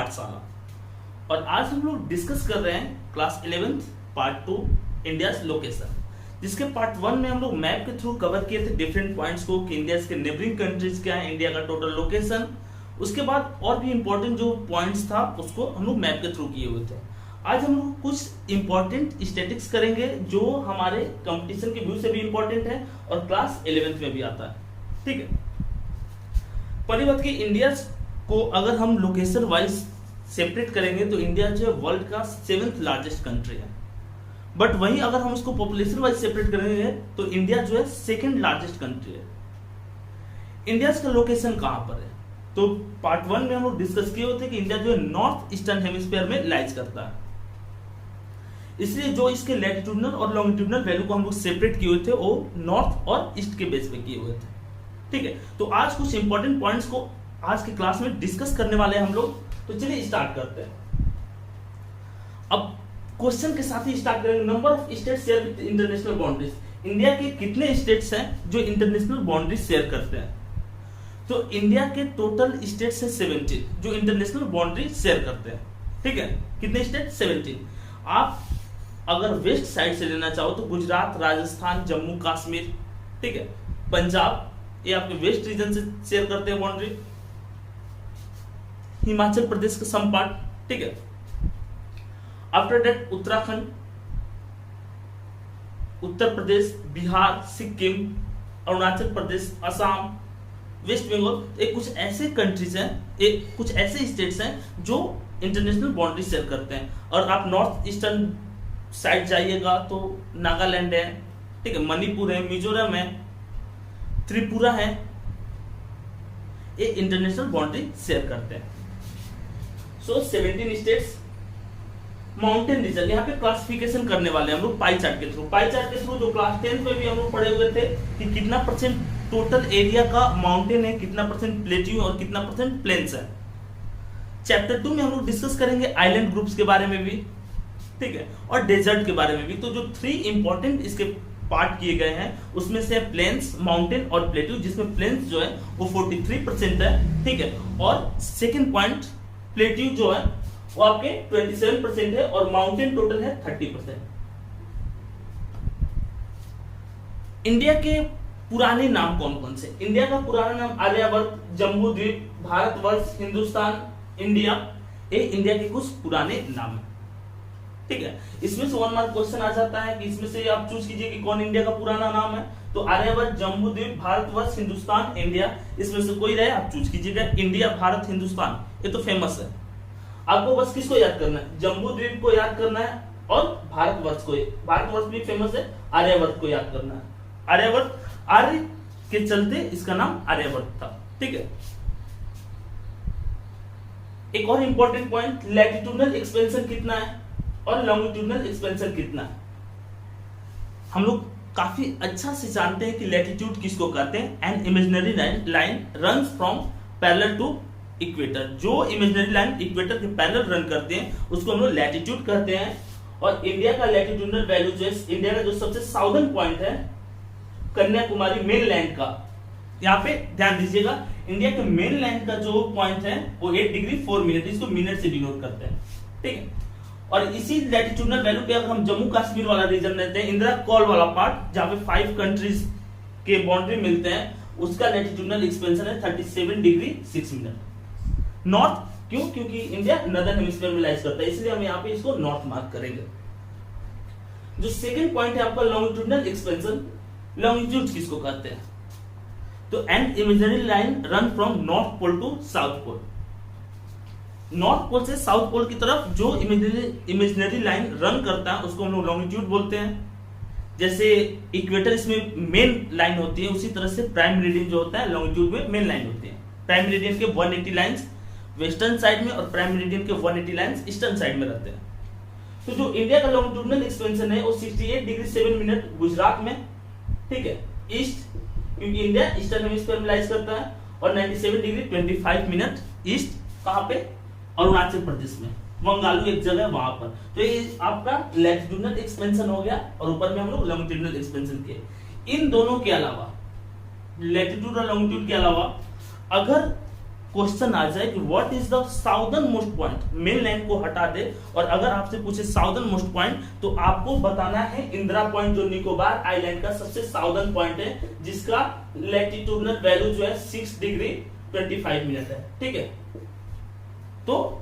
पाठशाला। और आज हम लोग डिस्कस कर रहे हैं class 11th part 2 India's location, जिसके पार्ट 1 में हम लोग मैप के थ्रू कवर किए थे डिफरेंट पॉइंट्स को कि इंडिया के नेबरिंग कंट्रीज क्या है, इंडिया का टोटल लोकेशन। उसके बाद और भी इंपॉर्टेंट जो पॉइंट्स था उसको हम लोग मैप के थ्रू किए हुए थे। आज हम लोग कुछ इंपॉर्टेंट स्टैटिक्स करेंगे जो हमारे कंपटीशन के व्यू से भी इंपॉर्टेंट है और क्लास 11th में भी आता है। ठीक है, पहली बात कि इंडिया को अगर हम लोकेशन वाइज सेपरेट करेंगे तो इंडिया जो है वर्ल्ड का 7th लार्जेस्ट कंट्री है। बट वहीं अगर हम उसको पॉपुलेशन वाइज सेपरेट करेंगे तो इंडिया जो है 2nd लार्जेस्ट कंट्री है। इंडिया का लोकेशन कहां पर है, तो पार्ट 1 में हम लोग डिस्कस किए होते कि इंडिया जो है नॉर्थ ईस्टर्न हेमिस्फीयर में लाइज करता है, इसलिए जो इसके लैटिट्यूडनल और लॉन्गिट्यूडनल वैल्यू को हम लोग सेपरेट किए हुए थे वो नॉर्थ और ईस्ट के बेस पे किए हुए थे। ठीक है, तो आज कुछ इंपॉर्टेंट पॉइंट्स को आज की क्लास में डिस्कस करने वाले हैं हम लोग। तो चलिए स्टार्ट करते हैं। अब क्वेश्चन के साथ ही स्टार्ट करेंगे। Number of states share with international boundaries. India के कितने स्टेट्स हैं जो इंटरनेशनल बाउंड्रीज शेयर करते हैं? तो इंडिया के टोटल स्टेट्स है 17 जो इंटरनेशनल बाउंड्री शेयर करते हैं। ठीक है, कितने स्टेट? 17। आप अगर वेस्ट साइड से लेना चाहो तो गुजरात, राजस्थान, जम्मू कश्मीर, ठीक है, पंजाब, ये आपके वेस्ट रीजन से शेयर करते हैं बाउंड्री। हिमाचल प्रदेश का सम पार्ट, ठीक है। After that Uttarakhand, Uttar Pradesh, Bihar, Sikkim, Arunachal Pradesh, Assam, West Bengal. एक कुछ ऐसे कंट्रीज हैं, एक कुछ ऐसे स्टेट्स हैं जो इंटरनेशनल बाउंड्री शेयर करते हैं। और आप नॉर्थ ईस्टर्न साइड जाइएगा तो नागालैंड है, ठीक है, मणिपुर है, मिजोरम है, त्रिपुरा है, ये इंटरनेशनल बाउंड्री शेयर करते हैं। सो 17 स्टेट्स। माउंटेन रीजन, यहाँ पे क्लासिफिकेशन करने वाले हम लोग पाई चार्ट के थ्रू। पाई चार्ट के थ्रू जो क्लास 10 में भी हम लोग पढ़े हुए थे कि कितना परसेंट टोटल एरिया का माउंटेन है, कितना परसेंट प्लेट्यू और कितना परसेंट प्लेन्स है। चैप्टर 2 में हम लोग डिस्कस करेंगे आइलैंड ग्रुप्स के बारे में भी, ठीक है, और डेजर्ट के बारे में भी। तो जो 3 इंपॉर्टेंट इसके पार्ट किए गए हैं उसमें से प्लेन्स, माउंटेन और प्लेट्यू, जिसमें प्लेन्स जो है वो 43% है, ठीक है, और सेकंड पॉइंट प्लेट्यू जो है वो आपके 27% है और माउंटेन टोटल है 30%। इंडिया के पुराने नाम कौन कौन से? इंडिया का पुराना नाम आर्यावर्त, जम्बू द्वीप, भारतवर्ष, हिंदुस्तान, इंडिया, ये इंडिया के कुछ पुराने नाम है। ठीक है, इसमें से 1 मार्क क्वेश्चन आ जाता है कि इसमें से आप चूज कीजिए कि कौन इंडिया का पुराना नाम है। तो आर्यावर्त, जम्बू द्वीप, भारतवर्ष, हिंदुस्तान, इंडिया, इसमें से कोई रहे आप चूज कीजिएगा। इंडिया, भारत, हिंदुस्तान, ये तो फेमस है। आपको बस किसको याद करना है? जम्बू द्वीप को याद करना है और भारतवर्ष को। भारतवर्ष भी फेमस है, आर्यावर्त को याद करना है। आर्यावर्त, आर्य के चलते इसका नाम आर्यावर्त था। ठीक है, एक और इंपॉर्टेंट पॉइंट, लैटिट्यूडनल एक्सपेंशन कितना है और लॉन्गिट्यूडनल एक्सपेंशन कितना है। हम लोग काफी अच्छा से जानते हैं कि लैटिट्यूड किसको कहते हैं। An imaginary line runs from parallel to equator. जो इमेजिनरी लाइन इक्वेटर के पैरेलल रन करते हैं उसको हम लोग लैटिट्यूड कहते हैं। और इंडिया का लैटिट्यूडनल वैल्यू जो है, इंडिया का जो सबसे साउदर्न पॉइंट है कन्याकुमारी मेन लैंड का, यहाँ पे ध्यान दीजिएगा, इंडिया के मेन लैंड का जो पॉइंट है वो 8 डिग्री 4 मिनट, इसको मिनट से डिनोट करते हैं। ठीक है, और इसी लैटिट्यूडनल वैल्यू पे अगर हम जम्मू कश्मीर वाला रीजन लेते हैं, इंदिरा कॉल वाला पार्ट जहां पे 5 कंट्रीज के बाउंड्री मिलते हैं, उसका लैटिट्यूडनल एक्सपेंशन है 37 डिग्री 6 मिनट। नॉर्थ क्यों? क्योंकि इंडिया नदर्न हेमिस्फीयर में लाइज करता है, इसलिए हम यहाँ पे इसको नॉर्थ मार्क करेंगे। जो सेकंड पॉइंट है आपका लॉन्गिट्यूडनल एक्सपेंशन, लॉन्गिट्यूड किसको कहते हैं? तो an imaginary line run from north pole to south pole. North pole से साउथ पोल की तरफ जो इमेजिनरी लाइन रन करता है उसको हम लोग लॉन्गिट्यूड बोलते हैं। जैसे इक्वेटर इसमें मेन लाइन होती है, उसी तरह से प्राइम मेरिडियन जो होता है लॉन्गिट्यूड में मेन लाइन होती है। प्राइम मेरिडियन के 180 लाइंस वेस्टर्न साइड में और प्राइम मेरिडियन के 180 लाइंस ईस्टर्न साइड में रहते हैं। तो जो इंडिया का लॉन्गिट्यूडनल एक्सपेंशन है वो 68 डिग्री 7 मिनट गुजरात में, ठीक है, ईस्ट, क्योंकि इंडिया ईस्टर्न हेमिस्फीयर में लाइज करता है, और 97 डिग्री 25 मिनट ईस्ट, कहां पे? अरुणाचल प्रदेश में, वंगालू एक जगह वहां पर। तो ये आपका लैटिट्यूडनल एक्सपेंशन हो गया और ऊपर में हम लोग लॉन्गिट्यूडनल एक्सपेंशन किए। इन दोनों के अलावा, लैटिट्यूड और लॉन्गिट्यूड के अलावा, अगर क्वेश्चन आ जाए कि what is the southern most point, main land को हटा दे और अगर आपसे पूछे साउदर्न मोस्ट पॉइंट तो आपको बताना है इंदिरा पॉइंट, जो निकोबार आइलैंड का सबसे साउदर्न पॉइंट है, जिसका लैटिट्यूडनल वैल्यू जो है 6 डिग्री 25 मिनट है। ठीक है, तो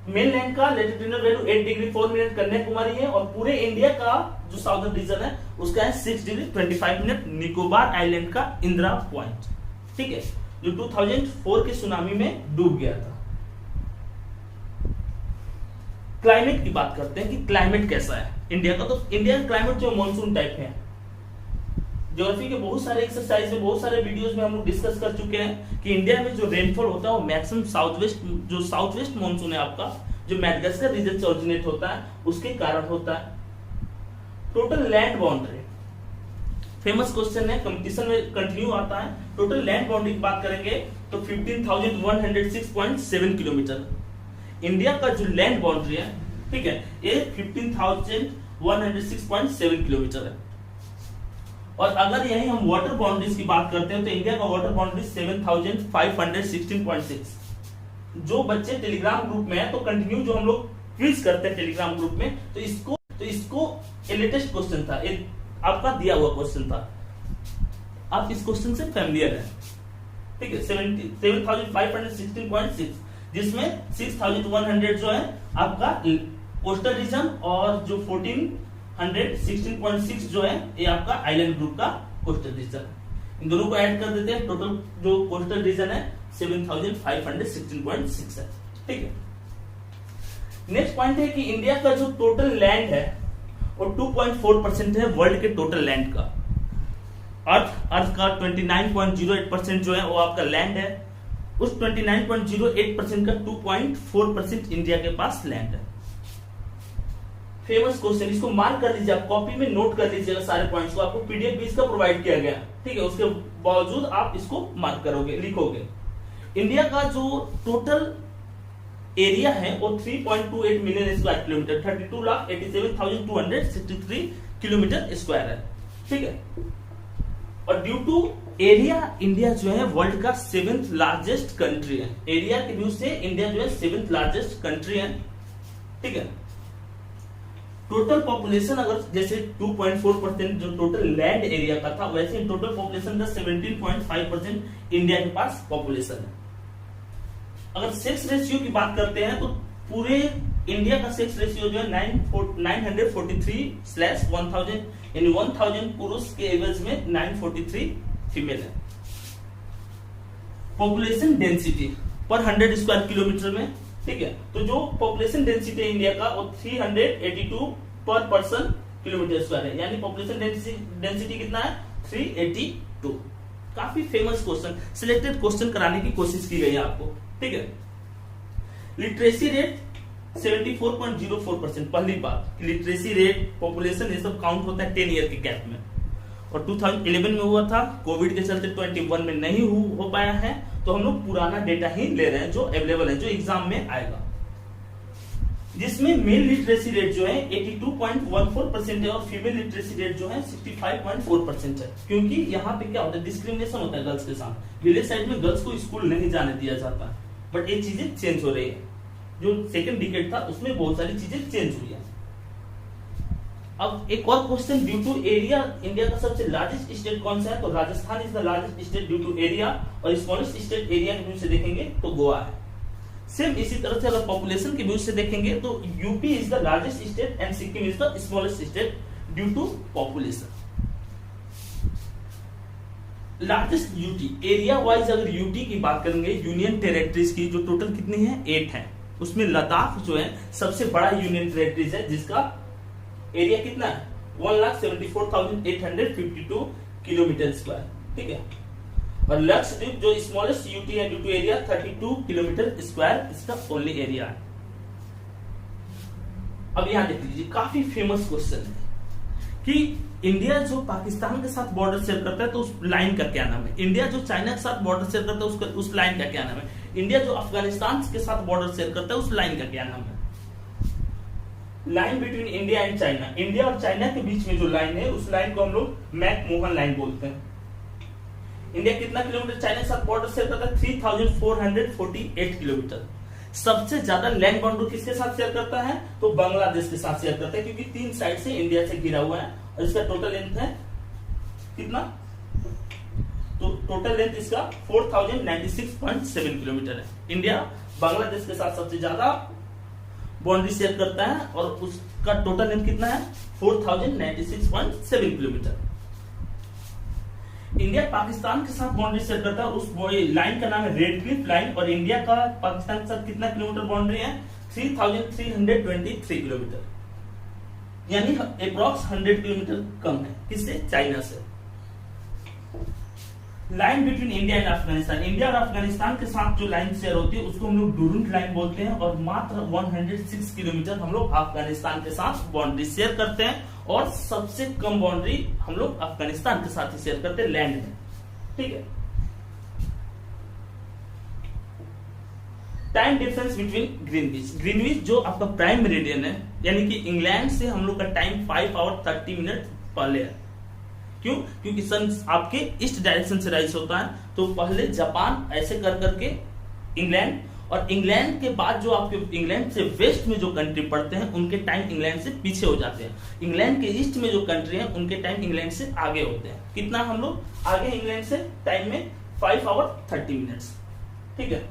मेनलैंड का latitudinal value 8 degree 4 minute Kanyakumari है और पूरे इंडिया का जो साउदर्न रीजन है उसका है 6 डिग्री 25 मिनट निकोबार आइलैंड का इंदिरा पॉइंट। ठीक है, जो 2004 के सुनामी में डूब गया था। क्लाइमेट की बात करते हैं कि क्लाइमेट कैसा है इंडिया का। तो इंडिया का क्लाइमेट जो मानसून टाइप है। ज्योग्राफी के बहुत सारे एक्सरसाइज में, बहुत सारे वीडियोस में हम लोग डिस्कस कर चुके हैं कि इंडिया में जो रेनफॉल होता है वो मैक्सिमम साउथ वेस्ट मानसून है आपका, जो मैडागास्कर रीजन से ओरिजिनेट होता है, उसके कारण होता है। Total land boundary famous question है, कंपटीशन में कंटिन्यू आता है। टोटल लैंड बाउंड्री की बात करेंगे तो 15,106.7 किलोमीटर इंडिया का जो लैंड बाउंड्री है, ठीक है, ये 15,106.7 किलोमीटर है। और अगर यही हम वाटर बाउंड्रीज की बात करते हैं तो इंडिया का वाटर बाउंड्री 7,516.6। जो बच्चे टेलीग्राम ग्रुप में है तो कंटिन्यू जो हम लोग क्विज करते हैं टेलीग्राम ग्रुप में, तो इसको लेटेस्ट क्वेश्चन था, आपका दिया हुआ क्वेश्चन था, आप इस क्वेश्चन से फैमिलियर हैं। ठीक है, 7,516.6 जिसमें 6,100 जो है आपका कोस्टल रीजन और जो 1,416.6 जो है ये आपका आइलैंड ग्रुप का कोस्टल रीजन। इन दोनों को ऐड कर देते हैं, टोटल जो कोस्टल रीजन है 7,516.6 है। ठीक है, नेक्स्ट पॉइंट है कि इंडिया का जो टोटल लैंड है वो 2.4% है वर्ल्ड के टोटल लैंड का। अर्थ का 29.08% जो है वो आपका लैंड है, उस 29.08% का 2.4% इंडिया के पास लैंड है। फेमस क्वेश्चन, इसको मार्क कर लीजिए, आप कॉपी में नोट कर लीजिएगा सारे पॉइंट्स को, आपको पीडीएफ भी इसका प्रोवाइड किया गया। ठीक है, उसके बावजूद आप इसको मार्क करोगे, लिखोगे। इंडिया का जो टोटल एरिया है वो 3.28 million square kilometre, 32,87,263 kilometre square है। ठीक है, और ड्यू टू एरिया इंडिया जो है वर्ल्ड का 7th लार्जेस्ट कंट्री है। एरिया के व्यू से इंडिया जो है 7th लार्जेस्ट कंट्री है। ठीक है, टोटल पॉपुलेशन अगर जैसे 2.4% जो टोटल लैंड एरिया का था, वैसे टोटल पॉपुलेशन का 17.5% इंडिया के पास पॉपुलेशन है। अगर सेक्स रेशियो की बात करते हैं तो पूरे इंडिया का सेक्स रेशियो जो है 943/1000, यानी 1000 पुरुष के एवरेज में 943 फीमेल है। पॉपुलेशन डेंसिटी पर 100 स्क्वायर किलोमीटर में, ठीक है, तो जो पॉपुलेशन डेंसिटी है इंडिया का वो 382 पर पर्सन किलोमीटर स्क्वायर है, यानी पॉपुलेशन डेंसिटी कितना है 382। काफी फेमस क्वेश्चन, सिलेक्टेड क्वेश्चन कराने की कोशिश की गई है आपको। ठीक है, लिटरेसी रेट 74.04%। पहली बात, लिटरेसी रेट, पॉपुलेशन, ये सब काउंट होता है 10 ईयर के गैप में, और 2011 में हुआ था, कोविड के चलते 21 में नहीं हो पाया है, तो हम लोग पुराना डेटा ही ले रहे हैं जो अवेलेबल है, जो एग्जाम में आएगा, जिसमें मेल लिटरेसी रेट जो है 82.14% है और फीमेल लिटरेसी रेट जो है 65.4% है। क्योंकि यहाँ पे क्या होता है, डिस्क्रिमिनेशन होता है गर्ल्स के साथ। विलेज साइड में गर्ल्स को स्कूल नहीं जाने दिया जाता, बट ये चीजें चेंज हो रही है। जो सेकंड डिकेड था उसमें बहुत सारी चीजें चेंज हुई है। अब एक और question, due to area India का सबसे लार्जेस्ट स्टेट कौन सा है, तो Rajasthan is the largest state due to area, और स्मॉलेस्ट स्टेट एरिया के व्यू से देखेंगे तो गोवा है। सेम इसी तरह से अगर पॉपुलेशन के व्यू से देखेंगे तो UP is the largest state and Sikkim is the smallest state due to population. Largest UT area wise अगर यूटी की बात करेंगे, यूनियन टेरिटरीज की, जो टोटल कितनी है 8 है, उसमें लद्दाख जो है सबसे बड़ा यूनियन टेरिटरीज है, जिसका एरिया कितना है 1,74,852 किलोमीटर स्क्वायर। ठीक है, और लक्षद्वीप जो स्मॉलेस्ट यूटी है due to area 32 kilometre square, इसका ओनली एरिया है। अब यहां देख लीजिए, काफी फेमस क्वेश्चन है कि इंडिया जो पाकिस्तान के साथ बॉर्डर शेयर करता है तो उस लाइन का क्या नाम है, इंडिया जो चाइना के साथ बॉर्डर शेयर करता है उस लाइन का क्या नाम है, इंडिया जो अफगानिस्तान के साथ बॉर्डर शेयर करता है उस लाइन का क्या नाम है। Line between India and China, India और चाइना के बीच में जो लाइन है उस लाइन को हम लोग मैकमोहन लाइन बोलते हैं। इंडिया कितना किलोमीटर चाइना के साथ बॉर्डर शेयर करता है? 3448 किलोमीटर। सबसे ज्यादा लैंड बाउंड्री किसके साथ शेयर करता है? तो बांग्लादेश के साथ शेयर करता है, क्योंकि 3 साइड से इंडिया से घिरा हुआ है और इसका टोटल लेंथ है कितना? तो टोटल लेंथ इसका 4096.7 किलोमीटर है। इंडिया बांग्लादेश के साथ सबसे ज्यादा बाउंड्री शेयर करता है और उसका टोटल लेंथ कितना है? 4096.7 किलोमीटर। इंडिया पाकिस्तान के साथ बाउंड्री शेयर करता है और उस लाइन का नाम है रेड क्लिफ लाइन, और इंडिया का पाकिस्तान के साथ कितना किलोमीटर बाउंड्री है? 3323 किलोमीटर, यानी अप्रॉक्स 100 किलोमीटर कम है। किससे? चाइना से। Line between India and Afghanistan, India और अफगानिस्तान के साथ जो लाइन शेयर होती है उसको हम लोग डूरंट लाइन बोलते हैं, और मात्र 106 किलोमीटर हम लोग अफगानिस्तान के साथ बाउंड्री शेयर करते हैं, और सबसे कम बाउंड्री हम लोग अफगानिस्तान के साथ ही शेयर करते हैं लैंड में। ठीक है। Time difference between Greenwich, Greenwich जो आपका प्राइम मेरिडियन है, यानी कि इंग्लैंड से हम लोग का टाइम 5 आवर 30 मिनट पहले है। क्यों? क्योंकि सन आपके ईस्ट डायरेक्शन से राइज होता है, तो पहले जापान ऐसे कर करके इंग्लैंड, और इंग्लैंड के बाद जो आपके इंग्लैंड से वेस्ट में जो कंट्री पड़ते हैं उनके टाइम इंग्लैंड से पीछे हो जाते हैं। इंग्लैंड के ईस्ट में जो कंट्री है उनके टाइम इंग्लैंड से आगे होते हैं। कितना हम लोग आगे इंग्लैंड से टाइम में? 5 आवर 30 मिनट्स। ठीक है।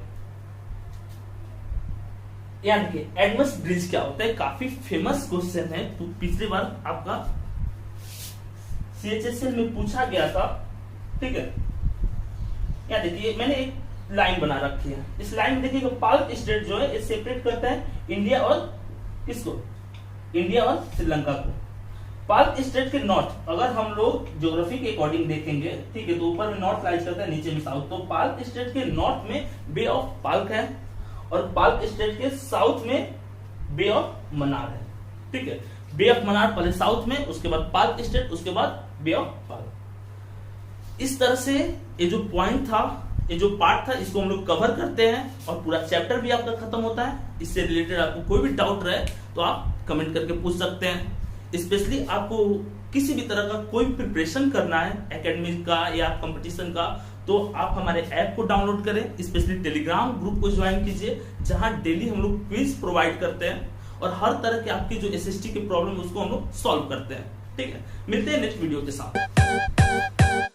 याद रखिए एडमस ब्रिज क्या होता है? काफी फेमस क्वेश्चन है, तो पिछली बार आपका CHSL में पूछा गया था। ठीक है। याद देखिए मैंने एक लाइन बना रखी है, इस लाइन में देखिए पाल्क स्टेट जो है सेपरेट करता है इंडिया और किसको? इंडिया और श्रीलंका को। पाल्क स्टेट के नॉर्थ, अगर हम लोग ज्योग्राफी के अकॉर्डिंग देखेंगे, ठीक है, तो ऊपर में नॉर्थ लाइज करता है, नीचे में साउथ। तो पाल्क स्टेट के नॉर्थ में बे ऑफ पाल्क है, और पाल्क स्टेट के साउथ में बे ऑफ मन्नार है। ठीक है। बे ऑफ मन्नार पहले साउथ में, उसके बाद पाल्क स्टेट, उसके बाद बे ऑफ पाल्क। इस तरह से ये जो पॉइंट था, ये जो पार्ट था, इसको हम लोग कवर करते हैं और पूरा चैप्टर भी आपका खत्म होता है। इससे रिलेटेड आपको कोई भी डाउट रहे तो आप कमेंट करके पूछ सकते हैं। स्पेशली आपको किसी भी तरह का कोई प्रिपरेशन करना है एकेडमिक का या कंपटीशन का, तो आप हमारे ऐप को डाउनलोड करें, स्पेशली टेलीग्राम ग्रुप को ज्वाइन कीजिए, जहां डेली हम लोग क्विज प्रोवाइड करते हैं और हर तरह के आपकी जो SST की प्रॉब्लम है उसको हम लोग सॉल्व करते हैं। ठीक है। मिलते हैं नेक्स्ट वीडियो के साथ।